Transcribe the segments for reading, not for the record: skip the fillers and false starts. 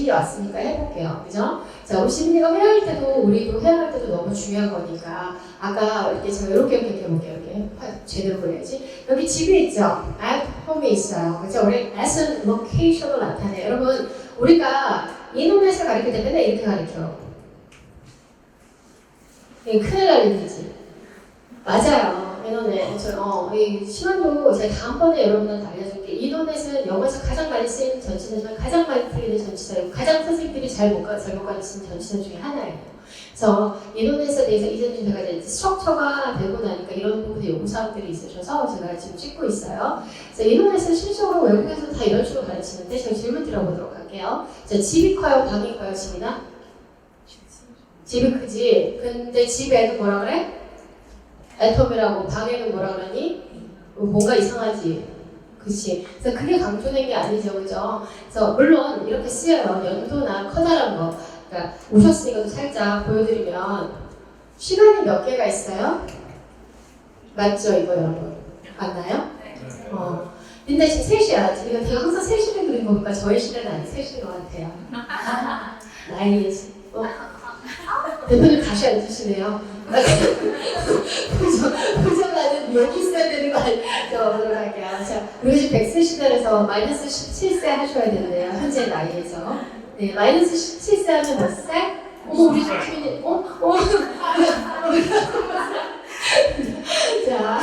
시민이 왔으니까 해볼게요. 그죠? 자, 우리 시민이가 회화할 때도 우리도 회화할 때도 너무 중요한 거니까 아까 이렇게 제가 이렇게 해볼게요. 이렇게 제대로 그려야지. 여기 집이 있죠? at home이 있어요. 그죠? 우리 at은 location을 나타내요. 여러분 우리가 이노넷을 가르칠 때 맨날 이렇게 가르쳐요. 이게 큰일 날 일이지. 맞아요. 이노넷. 이 시간도 제가 다음번에 여러분한테 알려줄게. 이노넷은 영어에서 가장 많이 쓰이는 전치사지만 가장 많이 틀리는 전치사이고 가장 선생님들이 잘못 가르치는 전치사 중에 하나예요. 그래서 이노넷에 대해서 이전에 제가 이제 스트럭처가 되고 나니까 이런 부분에 요구사항들이 있으셔서 제가 지금 찍고 있어요. 그래서 이노넷은 실질적으로 외국에서 다 이런 식으로 가르치는데 제가 질문 드려보도록 할게요. 자, 집이 커요? 방이 커요? 집이나? 집이 크지? 근데 집에도 뭐라 그래? 애톰이라고. 방에는 뭐라 그러니? 뭔가 이상하지? 그치? 그래서 그게 강조된 게 아니죠, 그죠? 그래서 물론 이렇게 쓰여요. 연도나 커다란 거. 그러니까 오셨으니까 살짝 보여드리면 시간이 몇 개가 있어요? 맞죠, 이거 여러분? 맞나요? 근데 지금 3시야. 제가 항상 3시를 그린 거니까 저의 시간은 아니 3시인 것 같아요. 나이에 대표님 다시 앉으시네요. 부정하는 여기 있어야 되는 거 아니에요? 자, 오늘 할게요. 자, 우리 지금 100세 시대에서 마이너스 17세 하셔야 되는데요. 현재 나이에서. 네, 마이너스 17세 하면 몇 살? 어머, 우리 주민이, 자,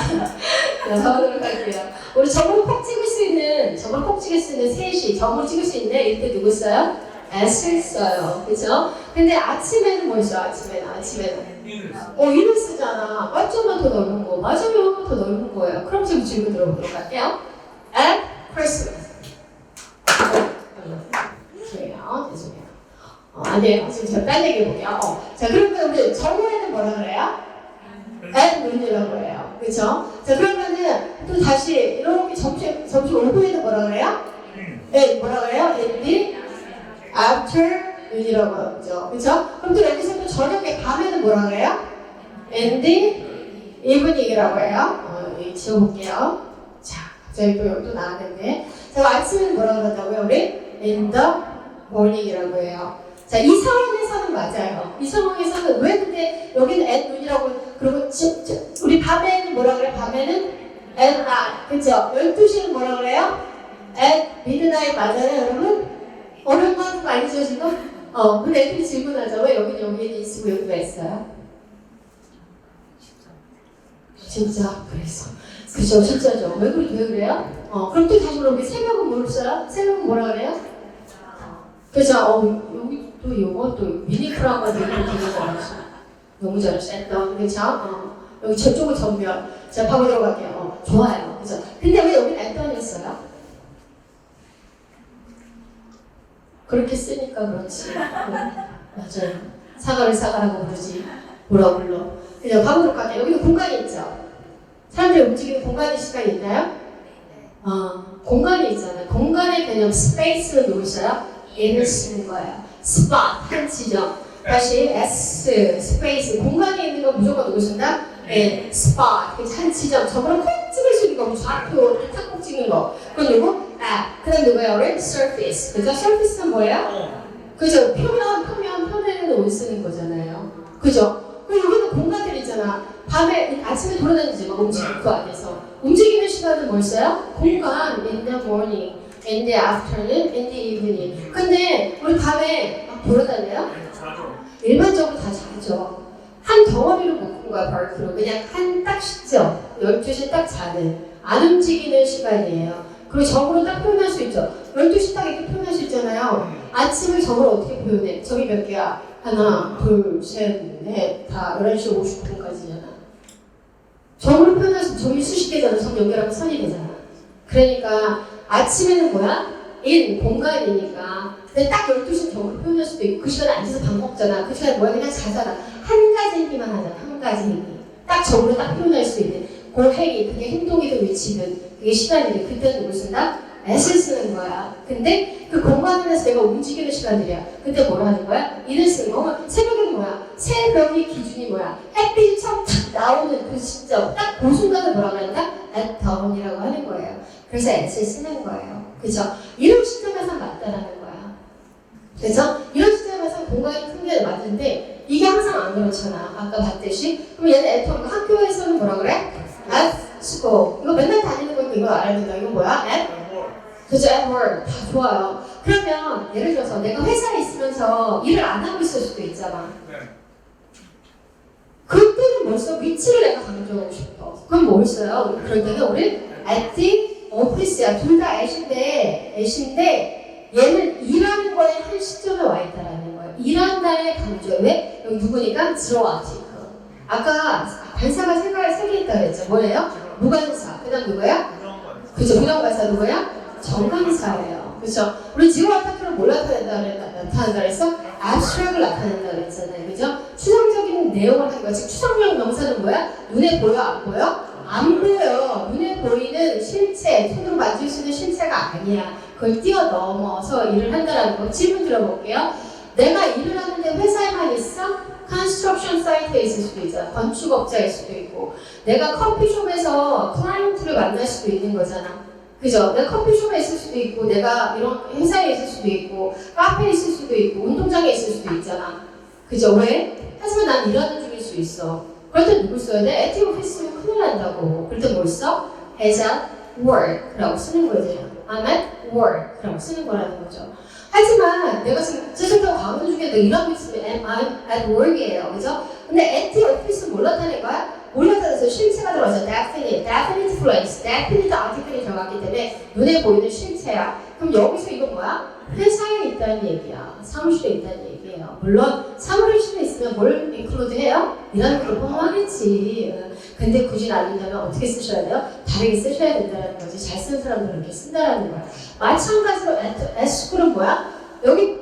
적어보도록 할게요. 우리 점으로 콕 찍을 수 있는 3시, 점으로 찍을 수 있는 이때 누구 써요? S를 써요. 그죠? 근데 아침에는 뭐 있어요? 아침에는. 이를 쓰잖아. 맞죠만 더 넓은 거. 맞으면 더 넓은 거예요. 그럼 지금 질문 들어보도록 할게요. At Christmas. 죄송해요. 아니에요. 지금 제가 딴 얘기 해볼게요. 자, 그러면 우리 정오에는 뭐라 그래요? at noon이라고 해요. 그쵸? 자, 그러면은 또 다시 이렇게 점심 오후에는 뭐라 그래요? 네, 뭐라 그래요? in the after noon이라고 하죠. 그쵸? 그럼 또 여기서 또 저녁에 밤에는 뭐라 그래요? in the evening이라고 해요. 여기 지워볼게요. 자, 갑자기 또 여기 또 나왔는데. 자, 아침에는 뭐라 그러다고요? 우리 in the morning이라고 해요. 자, 이 상황에서는 맞아요. 이 상황에서는 왜 근데 여기는 at noon이라고 그리고 우리 밤에는 뭐라 그래? 밤에는 at night. 그쵸? 12시는 뭐라 그래요? at midnight 맞아요, 여러분? 어려운 거 아니죠, 지금? 근데 애들이 질문하죠. 왜 여기는 있고 여기 왜 있어요? 진짜 그래서. 그죠, 진짜죠. 왜 그래요? 그럼 또 다시 물어볼게요. 새벽은 뭘 써요? 새벽은 뭐라 그래요? 그죠? 여기 또 요거 또 미니크라고 되게 잘하시죠. 너무 잘하셨다. 그죠? 여기 저쪽은 전면. 자, 바로 들어갈게요. 좋아요. 그죠? 근데 왜 여기 앳던이 있어요? 그렇게 쓰니까 그렇지. 맞아요. 사과를 사과라고 부르지. 뭐라고 불러. 그죠? 바로 들어갈게요. 여기도 공간이 있죠? 사람들이 움직이는 공간의 시간이 있나요? 공간이 있잖아요. 공간의 개념, 스페이스는 누구 있어요? 얘를 쓰는 거예요. spot, 한 지점. 다시 S, 스페이스. 공간에 있는 거 무조건 누구 쓴다? 네, spot. 한 지점. 저거랑 콕 찍을 수 있는 거. 좌표, 탁콕 찍는 거. 그럼 누구? 그 다음 누구예요? 우리? surface. 그죠? surface는 뭐예요? 그죠? 표면에는 옷 쓰는 거잖아요. 그죠? 그리고 여기는 공간들 있잖아. 밤에, 아침에 돌아다니지 막 움직이고 그 안에서. 움직이는 시간은 뭘 써요? 공간, in the morning. in the afternoon, in the evening. 근데 우리 밤에 막 돌아다녀요? 일반적으로 다 자죠. 한 덩어리로 묶은 거야, 벌크로. 그냥 딱 쉬죠. 12시 딱 자는. 안 움직이는 시간이에요. 그리고 점으로 딱 표현할 수 있죠. 12시 딱 이렇게 표현할 수 있잖아요. 아침을 점으로 어떻게 표현해? 점이 몇 개야? 하나, 둘, 셋, 넷, 다 11시 59분까지잖아. 점으로 표현할 수 점이 수십 개잖아. 점 연결하면 선이 되잖아. 그러니까 아침에는 뭐야? 공간이니까. 근데 딱 12시는 점으로 표현할 수도 있고 그 시간에 앉아서 밥 먹잖아. 그 시간에 뭐야? 그냥 자잖아. 한 가지 행위만 하잖아. 한 가지 행위. 딱 점으로 딱 표현할 수 있는 그 행위. 그게 행동이든 위치든 그게 시간이든 그때는 누굴 쓴다? s를 쓰는 거야. 근데 그 공간 안에서 내가 움직이는 시간들이야. 그때 뭐라 하는 거야? 이를 쓰는 거. 새벽에는 뭐야? 새벽의 기준이 뭐야? 햇빛이 처음 탁 나오는 그 시점. 딱 그 순간을 뭐라 그런다? at dawn이라고 하는 거예요. 그래서 s를 쓰는 거예요. 그죠? 이런 시점에서 맞다라는 거야. 그래서 이런 시점에서 공간이 큰 게 맞는데 이게 항상 안 그렇잖아. 아까 봤듯이. 그럼 얘는 at 학교에서는 뭐라 그래? at school. 이거 맨날 다니는 거니까 이거 알아야 된다. 이거 뭐야? at? 그죠? at work. 다 좋아요. 그러면 예를 들어서 내가 회사에 있으면서 일을 안 하고 있을 수도 있잖아. 그때는 벌써 위치를 내가 강조하고 싶어. 그럼 뭘 써요? 그럴 때는 우리 at the office야. 둘 다 at인데 얘는 일하는 거에 한 시점에 와 있다라는 거예요. 일한다의 강조. 왜? 여기 누구니까? zero article. 아까 관사가 세 개 있다고 했죠. 뭐예요? 무관사. 그 다음 누구야? 그죠? 무관사 누구야? 정관사예요. 그죠? 우리 zero article은 뭘 나타낸다 그랬어? abstract을 나타낸다 그랬잖아요. 그죠? 추상적인 내용을 하는 거야. 즉 추상적 명사는 뭐야? 눈에 보여? 안 보여? 안 보여. 눈에 보이는 실체, 손으로 만질 수 있는 실체가 아니야. 그걸 뛰어넘어서 일을 한다는 거. 질문 들어볼게요. 내가 일을 하는데 회사에만 있어? 컨스트럭션 사이트에 있을 수도 있잖아. 건축업자일 수도 있고. 내가 커피숍에서 클라이언트를 만날 수도 있는 거잖아. 그죠? 내가 커피숍에 있을 수도 있고, 내가 이런 회사에 있을 수도 있고, 카페에 있을 수도 있고, 운동장에 있을 수도 있잖아. 그죠? 왜? 하지만 난 일하는 중일 수 있어. 그럴 때 누굴 써야 돼? at office면 큰일 난다고. 그럴 때 뭘 써? as at work라고 쓰는 거지. I'm at work라고 쓰는 거라는 거죠. 하지만 내가 지금 제주도 강의 중에 내가 일하고 있으면 I'm at work이에요. 그죠? 근데 at office는 뭘 나타낼 거야? 뭘 나타내서 실체가 들어가서 definite place, definite article이 들어갔기 때문에 눈에 보이는 실체야. 그럼 여기서 이거 뭐야? 회사에 있다는 얘기야. 사무실에 있다는 얘기예요. 물론 사무실에 있으면 뭘 include 해요? 일하는 걸 포함하겠지. 근데 굳이 나눈다면 어떻게 쓰셔야 돼요? 다르게 쓰셔야 된다는 거지. 잘 쓰는 사람들은 이렇게 쓴다는 거야. 마찬가지로 at school은 뭐야? 여기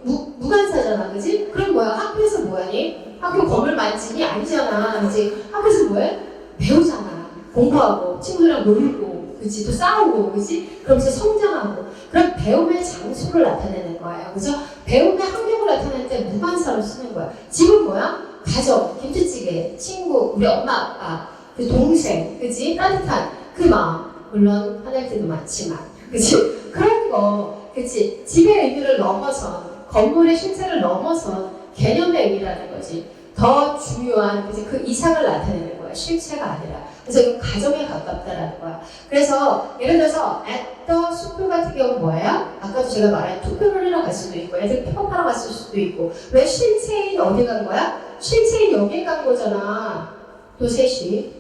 무관사잖아, 그지? 그럼 뭐야? 학교에서 뭐하니? 학교 건물 만지니? 아니잖아, 그지? 학교에서 뭐해? 배우잖아. 공부하고 친구들이랑 놀고, 그지? 또 싸우고, 그지? 그러면서 성장하고. 그럼 배움의 장소를 나타내는 거예요, 그죠? 배움의 환경을 나타낼 때 무관사로 쓰는 거야. 지금 뭐야? 가족, 김치찌개, 친구, 우리 엄마, 아빠, 그 동생, 그지? 따뜻한 그 마음. 물론 화낼 때도 많지만, 그지? 그런 거, 그치? 집의 의미를 넘어선, 건물의 실체를 넘어선 개념의 의미라는 거지. 더 중요한, 그치? 그 이상을 나타내는 거야. 실체가 아니라. 그래서 이건 가정에 가깝다라는 거야. 그래서 예를 들어서 at the school 같은 경우는 뭐예요? 아까도 제가 말한 투표를 하러 갈 수도 있고, 애들 픽업하러 갔을 수도 있고. 왜 실체인 어디 간 거야? 실체인 여기에 간 거잖아. 또 셋이.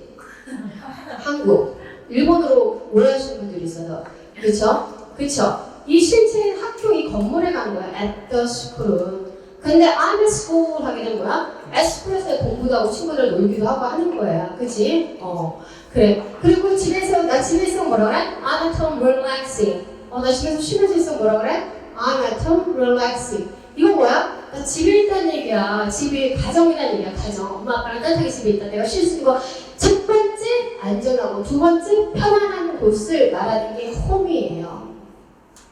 한국. 일본으로 오해하시는 분들이 있어서. 그쵸? 그쵸? 이 실체인 학교 이 건물에 간 거야. at the school은. 근데 I'm at school 하게 된 거야. at school에서 공부도 하고 친구들 놀기도 하고 하는 거야. 그치? 그래. 그리고 집에서, 나 집에 있으면 뭐라 그래? I'm at home relaxing. 나 집에서 쉬면서 있으면 뭐라 그래? I'm at home relaxing. 이거 뭐야? 나 집에 있다는 얘기야. 집이 가정이라는 얘기야. 가정. 엄마 아빠랑 따뜻하게 집에 있다. 내가 쉴 수 있는 거. 첫 번째, 안전하고 두 번째, 편안한 곳을 말하는 게 홈이에요.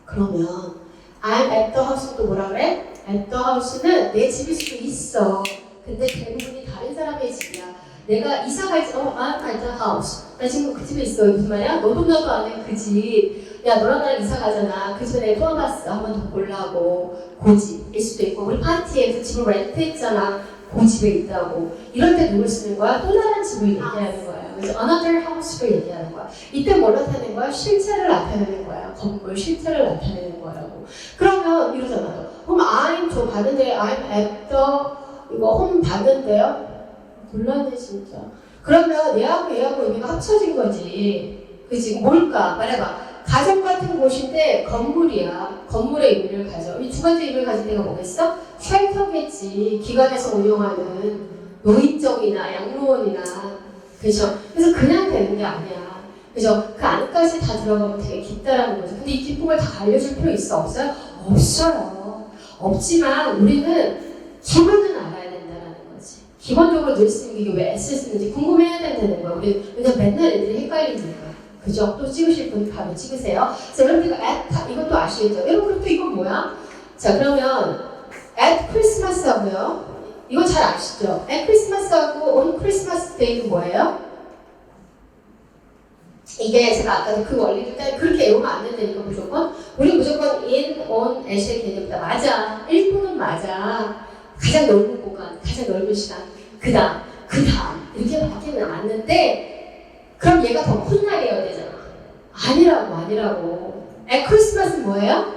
그러면 I'm at the house도 뭐라 그래? at the house는 내 집일 수도 있어. 근데 대부분이 다른 사람의 집이야. 내가 이사 갈지, I'm at the house. 나 지금 그 집에 있어. 무슨 말이야? 너도 나도 아는 그 집. 야, 너랑 나랑 이사 가잖아. 그 집에 내가 또 와봤어. 한 번 더 보려고. 그 집일 수도 있고. 우리 파티에 그 집을 렌트했잖아. 그 집에 있다고. 이럴 때 누굴 쓰는 거야? 또 다른 집을 얘기하는 거야. 그래서 another house를 얘기하는 거야. 이때 뭘 나타내는 거야? 실체를 나타내는 거야. 건물 실체를 나타내는 거라고. 그러면 이러잖아. 그럼 저 봤는데 I'm at the 이거 홈 봤는데요? 곤란해 진짜. 그러면 얘하고 의미가 합쳐진 거지. 그치? 뭘까? 말해봐. 가정 같은 곳인데 건물이야. 건물의 의미를 가져. 이 두 가지 의미를 가진 데가 뭐겠어? 쉘터겠지. 기관에서 운영하는 노인정이나 양로원이나. 그죠? 그래서 그냥 되는 게 아니야. 그죠? 그 안까지 다 들어가면 되게 깊다라는 거죠. 근데 이 깊은 걸 다 알려줄 필요 있어? 없어요? 없어요. 없지만 우리는 기본은 알아야 된다는 거지. 기본적으로 늘 쓰는 게 이게 왜 S를 쓰는지 궁금해야 된다는 거야. 왜냐면 맨날 애들이 헷갈리니까. 그죠? 또 찍으실 분 바로 찍으세요. 자, 여러분 이거 at 이것도 아시겠죠? 여러분 또 이건 뭐야? 자, 그러면 at 크리스마스 하고요. 이거 잘 아시죠? at 크리스마스하고 on 크리스마스 데이는 뭐예요? 이게 제가 아까도 그 원리를 그렇게 외우면 안 된다니까 무조건 우리 무조건 in, on, at의 개념이다. 맞아. 1분은 맞아. 가장 넓은 공간, 가장 넓은 시간. 그 다음 이렇게 바뀌면 않는데 그럼 얘가 더 콧날이어야 되잖아. 아니라고. at 크리스마스는 뭐예요?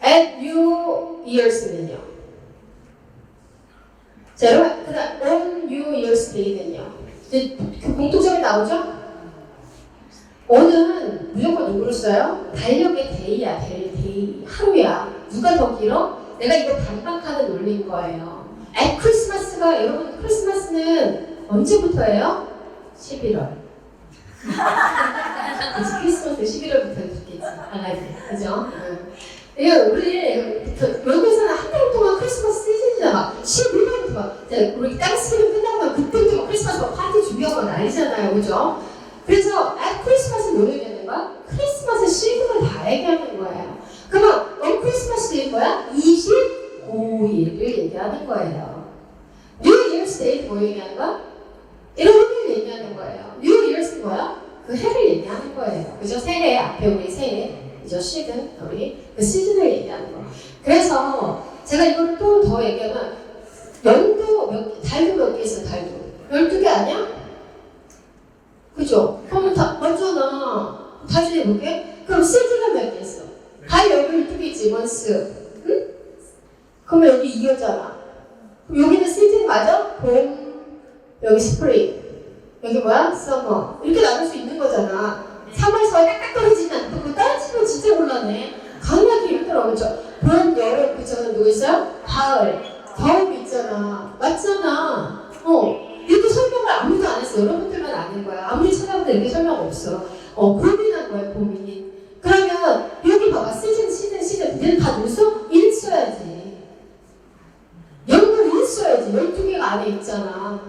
at New Year's는요. 자 여러분 그 다음 on New Year's Day는요. 이제 그 공통점이 나오죠? on은 무조건 누구를 써요? 달력의 day야. day. 하루야. 누가 더 길어? 내가 이거 반박하는 논리인 거예요. at 크리스마스가 여러분 크리스마스는 언제부터예요? 11월. 그치, 크리스마스 11월부터 좋겠지. 알아야지. 그죠? 이게 우리 외국에서는 한 달 동안 크리스마스 시즌이잖아. 11월부터 우리 땡스기빙 끝나고 나면 그때부터 막 크리스마스 파티 준비하고 난리잖아요. 그죠? 그래서 at 크리스마스는 뭐 얘기하는 거야? 크리스마스 시즌을 다 얘기하는 거예요. 그러면 on 크리스마스인 거야? 25일을 얘기하는 거예요. New Year's Day 뭐 얘기하는 거야? 이런 걸 얘기하는 거예요. New Year's 뭐야? 그 해를 얘기하는 거예요. 그죠? 새해 앞에 우리 새해 그죠? 시즌 우리 그 시즌을 얘기하는 거. 그래서 제가 이거를 또 더 얘기하면 연도 달도 몇 개 있어? 달도 12개 아니야? 그죠? 그럼 다 맞잖아. 다시 해볼게. 그럼 시즌은 몇 개 있어? 달 여기 12개 있지. 원스. 응? 그러면 여기 이어잖아. 그럼 여기는 시즌 맞아? 봄, 여기 스프링, 여기 뭐야? 서머. 이렇게 나눌 수 있는 거잖아. 3월서 딱딱 떨어지지 않고 그거 떨어지면 진짜 곤란해. 가능하기 힘들어. 그렇죠? 봄, 여름, 그죠? 누구 있어요? 가을, 겨울 있잖아. 맞잖아. 이렇게 설명을 아무도 안 했어. 여러분들만 아는 거야. 아무리 찾아봐도 이렇게 설명 없어. 고민한 거야, 고민. 그러면 여기 봐봐. 시즌. 얘는 다 넣었어? 1 써야지. 연도를 1 써야지. 12개가 안에 있잖아.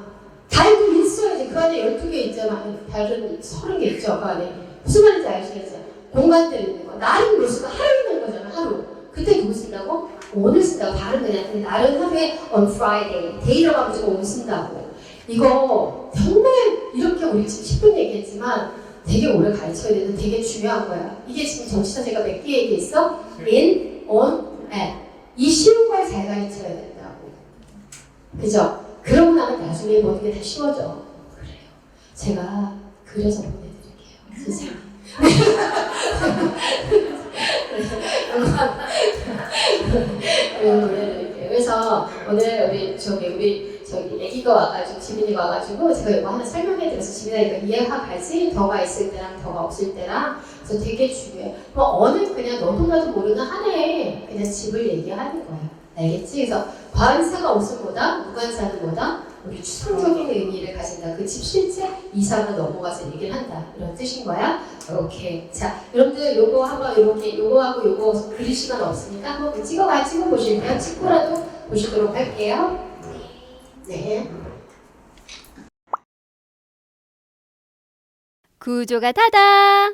달도 1 써야지. 그 안에 12개 있잖아. 달은 30개 있죠. 그 안에. 무슨 말인지 아시겠어요? 공간들 있는 거. 날은 몇 수가 하루 있는 거잖아. 하루. 그때 누구 쓴다고? 오늘 쓴다고. 달은 그냥. 근데 날은 하루에 on Friday. 데이라고 하면 무조건 오늘 쓴다고. 이거 정말 이렇게 우리 지금 10분 얘기했지만 되게 오래 가르쳐야 되는 되게 중요한 거야. 이게 지금 정치자세가 몇 개 얘기했어? in, on, at. 이 쉬운 걸 잘 가르쳐야 된다고. 그죠? 그러고 나면 나중에 보는 게 다 쉬워져. 그래요. 제가 그려서 보내드릴게요. 세상에. 그래서 오늘 우리 애기가 와가지고 지민이가 와가지고 제가 이거 하나 설명해드려서 지민아 이거 이해가 가지? 더가 있을 때랑 더가 없을 때랑 그래서 되게 중요해. 뭐 어는 그냥 너도 나도 모르는 하나의 그냥 집을 얘기하는 거야. 알겠지? 그래서 과한사가 없음 뭐다? 무관사는 뭐다? 우리 추상적인 의미를 가진다. 그 집 실제 이상을 넘어가서 얘기를 한다. 이런 뜻인 거야. 오케이. 자, 여러분들 요거 한번 이렇게 요거하고 요거 그릴 시간 없으니까 한번 찍어보실게요. 찍고라도 보시도록 할게요. 네. 구조가 다다.